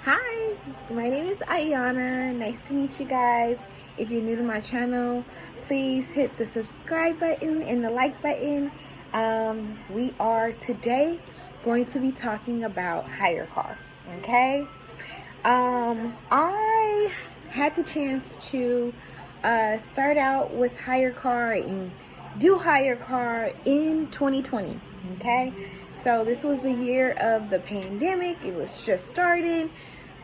Hi, my name is Ayana. Nice to meet you guys. If you're new to my channel, please hit the subscribe button and the like button. We are today going to be talking about Hyrecar. Okay. I had the chance to start out with Hyrecar and do Hyrecar in 2020. Okay. So this was the year of the pandemic. It was just starting.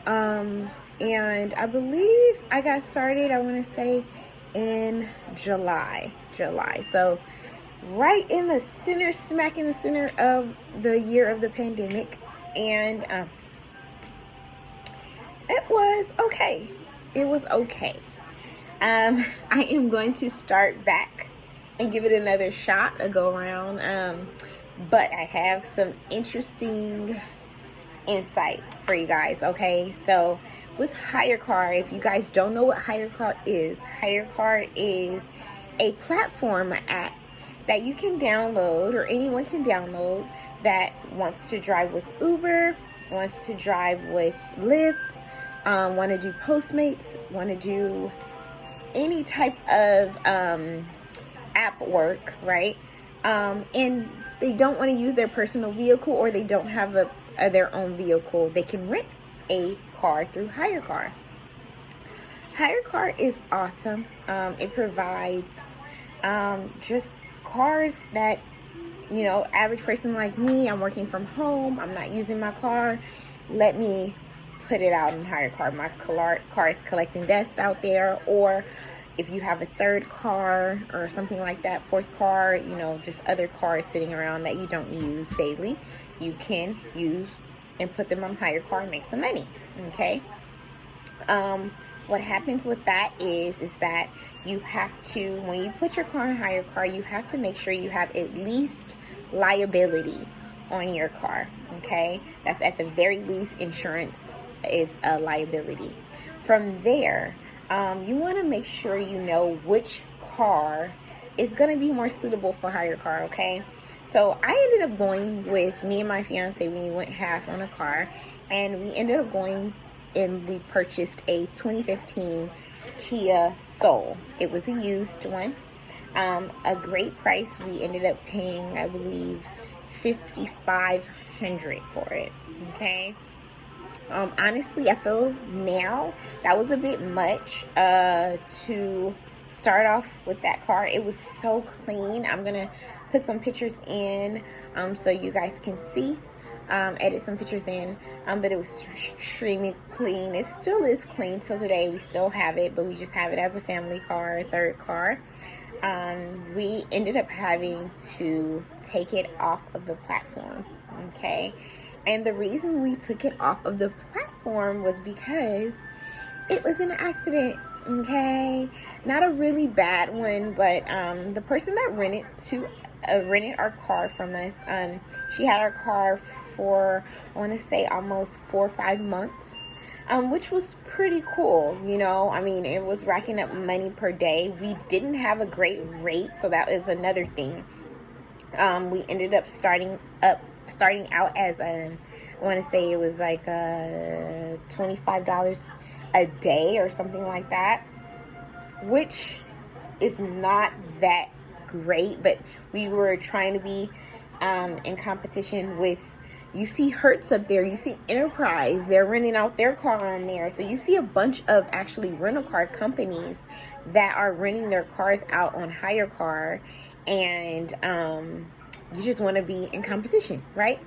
And I believe I got started, I want to say, in July. So right in the center, smack in the center of the year of the pandemic. And it was okay. It was okay. I am going to start back and give it another shot, a go around. But I have some interesting insight for you guys. Okay, so with Hirecar, if you guys don't know what Hirecar is a platform app that you can download, or anyone can download, that wants to drive with Uber, wants to drive with Lyft, want to do Postmates, want to do any type of app work, right? And they don't want to use their personal vehicle, or they don't have their own vehicle. They can rent a car through Hyrecar. Hyrecar is awesome. It provides just cars that, you know, average person like me, I'm working from home, I'm not using my car, let me put it out in Hyrecar. My car is collecting dust out there. Or if you have a third car or something like that, fourth car, you know, just other cars sitting around that you don't use daily, you can use and put them on Hyrecar and make some money. Okay. What happens with that is that you have to, when you put your car on Hyrecar, you have to make sure you have at least liability on your car. Okay. That's at the very least. Insurance is a liability. From there, you want to make sure you know which car is going to be more suitable for Hyrecar. Okay. So I ended up going with, me and my fiance, we went half on a car, and we ended up going and we purchased a 2015 Kia Soul. It was a used one. A great price. We ended up paying, I believe, $5,500 for it. Okay. Honestly, I feel now that was a bit much to start off with that car. It was so clean. I'm gonna put some pictures in so you guys can see, edit some pictures in, but it was extremely clean. It still is clean till today. We still have it, but we just have it as a family car, third car. We ended up having to take it off of the platform. Okay. And the reason we took it off of the platform was because it was an accident. Okay. Not a really bad one, but the person that rented our car from us, she had our car for, I want to say, almost 4 or 5 months, which was pretty cool. You know, I mean, it was racking up money per day. We didn't have a great rate, so that is another thing. We ended up starting out as I want to say it was like $25 a day or something like that, which is not that great, but we were trying to be in competition with, you see Hertz up there, you see Enterprise, they're renting out their car on there. So you see a bunch of actually rental car companies that are renting their cars out on Hyrecar, and you just want to be in competition, right?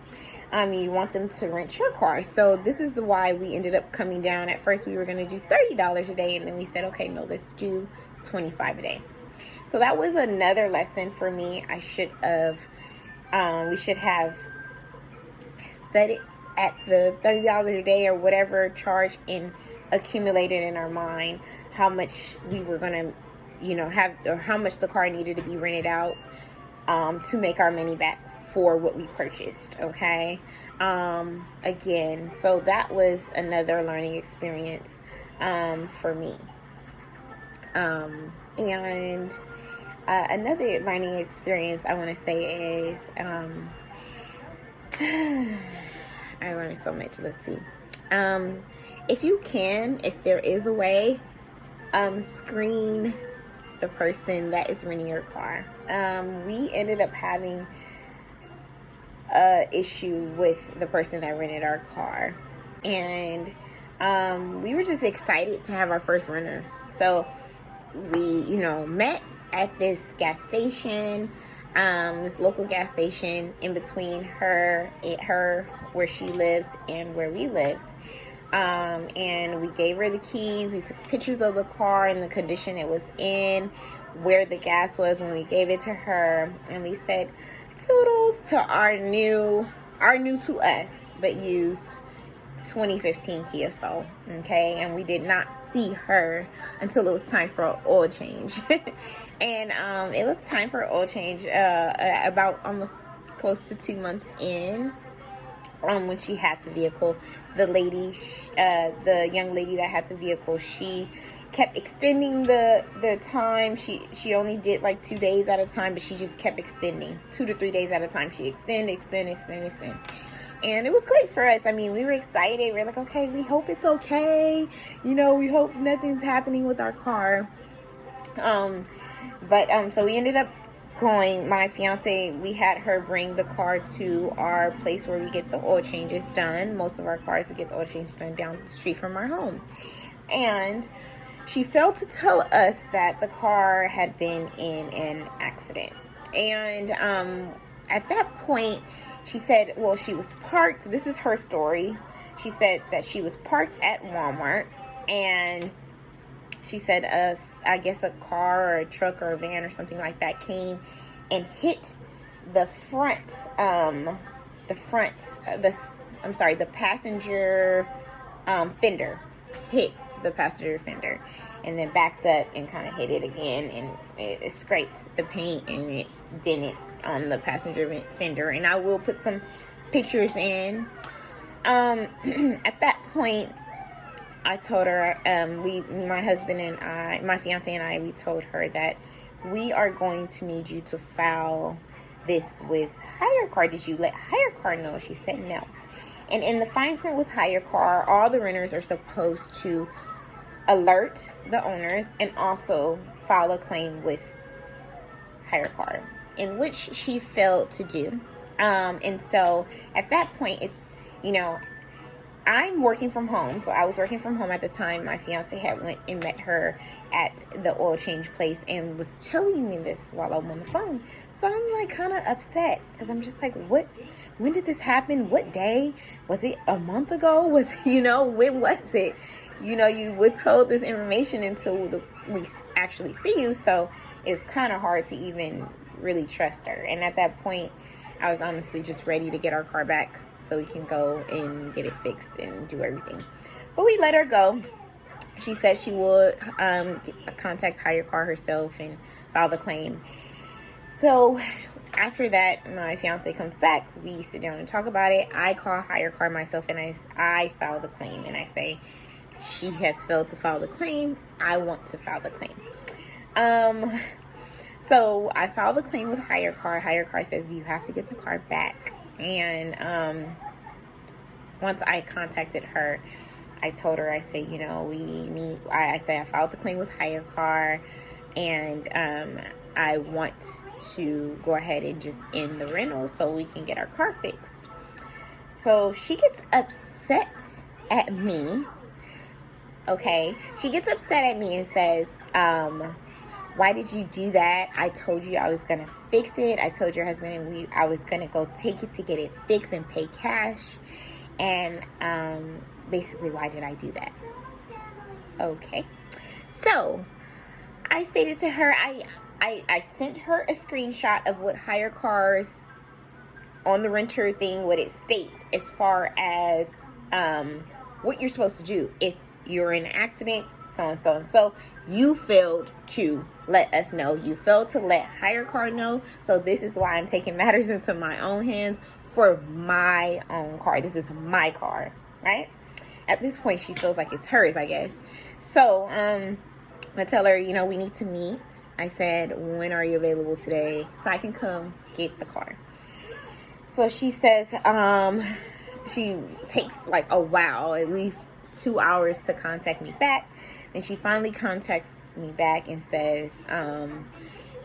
You want them to rent your car. So this is why we ended up coming down. At first we were going to do $30 a day, and then we said, okay, no, let's do $25 a day. So that was another lesson for me. I should have, we should have set it at the $30 a day or whatever charge, and accumulated in our mind how much we were going to, you know, have, or how much the car needed to be rented out to make our money back for what we purchased. Okay. Again, so that was another learning experience for me. And another learning experience I want to say is I learned so much. Let's see. If you can, if there is a way, screen the person that is renting your car. We ended up having a issue with the person that rented our car, and we were just excited to have our first renter. So we, met at this gas station, this local gas station in between her where she lived and where we lived. And we gave her the keys. We took pictures of the car and the condition it was in, where the gas was when we gave it to her, and we said toodles to our new to us, but used 2015 Kia Soul. Okay, and we did not see her until it was time for an oil change. And it was time for oil change about almost close to 2 months in, when she had the vehicle. The young lady that had the vehicle, she kept extending the time. She only did like 2 days at a time, but she just kept extending 2 to 3 days at a time. She extend. And it was great for us. I mean, we were excited. We were like, okay, we hope it's okay. We hope nothing's happening with our car. So we ended up going, my fiance, we had her bring the car to our place where we get the oil changes done. Most of our cars, we get the oil changes done down the street from our home. And she failed to tell us that the car had been in an accident. And at that point, she said, well, she was parked. This is her story. She said that she was parked at Walmart, and she said, I guess a car or a truck or a van or something like that came and hit the passenger fender. Hit the passenger fender, and then backed up and kind of hit it again, and it scraped the paint and it dented on the passenger fender. And I will put some pictures in. At that point, I told her, my husband and I, my fiance and I, we told her that we are going to need you to file this with Hirecar. Did you let Hirecar know? She said no. And in the fine print with Hirecar, all the renters are supposed to alert the owners and also file a claim with Hirecar, in which she failed to do. And so at that point, I'm working from home. So I was working from home at the time. My fiance had went and met her at the oil change place and was telling me this while I'm on the phone. So I'm like kind of upset, because I'm just like, when did this happen? What day? Was it a month ago? When was it? You withhold this information until we actually see you. So it's kind of hard to even really trust her. And at that point, I was honestly just ready to get our car back so we can go and get it fixed and do everything. But we let her go. She said she would contact Hirecar herself and file the claim. So after that, my fiance comes back. We sit down and talk about it. I call Hirecar myself, and I file the claim. And I say, she has failed to file the claim. I want to file the claim. So I filed the claim with Hirecar. Hirecar says you have to get the car back. And once I contacted her, I told her, I said, I filed the claim with Hirecar, and I want to go ahead and just end the rental so we can get our car fixed. So she gets upset at me. Okay, she gets upset at me and says, why did you do that? I told you I was going to fix it. I told your husband I was going to go take it to get it fixed and pay cash. And basically, why did I do that? Okay. So I stated to her, I sent her a screenshot of what Hirecar's on the renter thing, what it states as far as what you're supposed to do if you're in an accident, so and so and so. You failed to let us know. You failed to let Hirecar know. So this is why I'm taking matters into my own hands for my own car. This is my car, right? At this point, she feels like it's hers, I guess. So I tell her, we need to meet. I said, when are you available today so I can come get the car? So she says, she takes like a while, at least 2 hours to contact me back. And she finally contacts me back and says,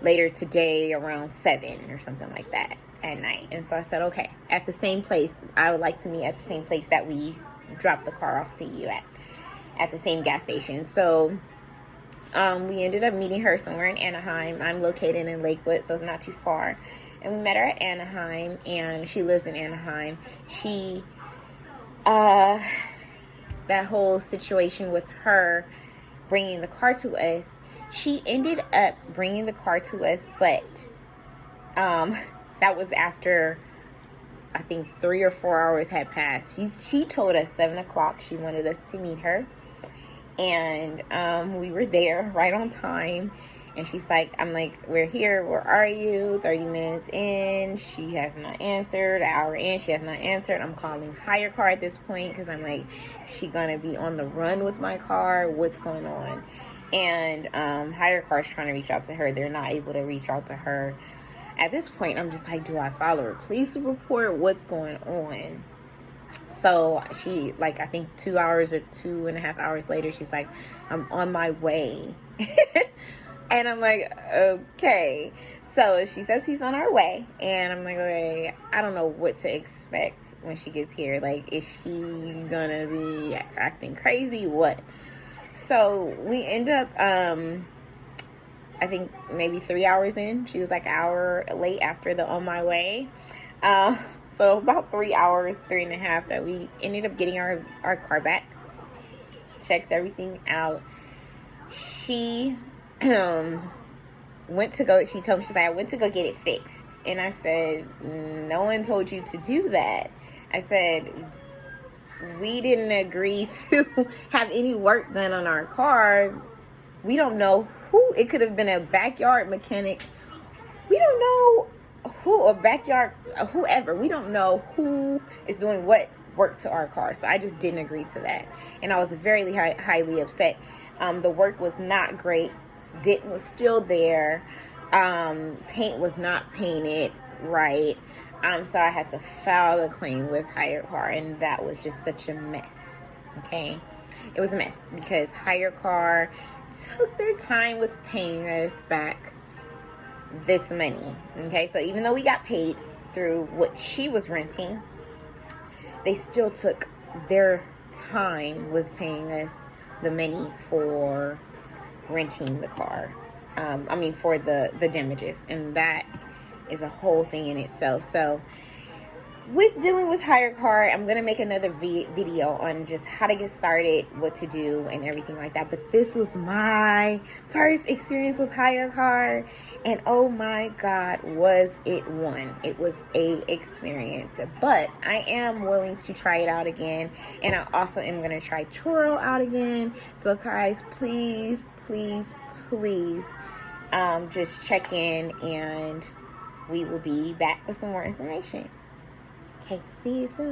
later today around 7 or something like that at night. And so I said, okay, at the same place, I would like to meet at the same place that we dropped the car off to you at the same gas station. So we ended up meeting her somewhere in Anaheim. I'm located in Lakewood, so it's not too far. And we met her at Anaheim, and she lives in Anaheim. She, that whole situation with her bringing the car to us, she ended up bringing the car to us, but that was after, I think, 3 or 4 hours had passed. She told us 7 o'clock she wanted us to meet her, and we were there right on time. And she's like, I'm like, we're here, where are you? 30 minutes in, she has not answered. An hour in, she has not answered. I'm calling Hirecar at this point, because I'm like, she gonna be on the run with my car? What's going on? And Hirecar's trying to reach out to her. They're not able to reach out to her. At this point, I'm just like, do I file a police report? What's going on? So she, like, I think 2 hours or 2.5 hours later, she's like, I'm on my way. And I'm like, okay. So she says she's on her way. And I'm like, okay, I don't know what to expect when she gets here. Like, is she gonna be acting crazy? What? So we end up, I think maybe 3 hours in. She was like an hour late after the on my way. So about 3 hours, 3.5, that we ended up getting our car back. Checks everything out. She went to go, she told me, she's like, I went to go get it fixed. And I said, no one told you to do that. I said, we didn't agree to have any work done on our car. We don't know who. It could have been a backyard mechanic. We don't know who, a backyard, whoever. We don't know who is doing what work to our car. So I just didn't agree to that. And I was very highly upset. The work was not great. Dent was still there. Paint was not painted right. So I had to file a claim with Hirecar, and that was just such a mess. Okay, it was a mess because Hirecar took their time with paying us back this money. Okay, so even though we got paid through what she was renting, they still took their time with paying us the money for renting the car. I mean, for the damages, and that is a whole thing in itself. So with dealing with Hirecar, I'm gonna make another video on just how to get started, what to do, and everything like that. But this was my first experience with Hirecar, and oh my God, was it one. It was a experience. But I am willing to try it out again, and I also am gonna try Turo out again. So guys, please just check in, and we will be back with some more information. Okay, see you soon.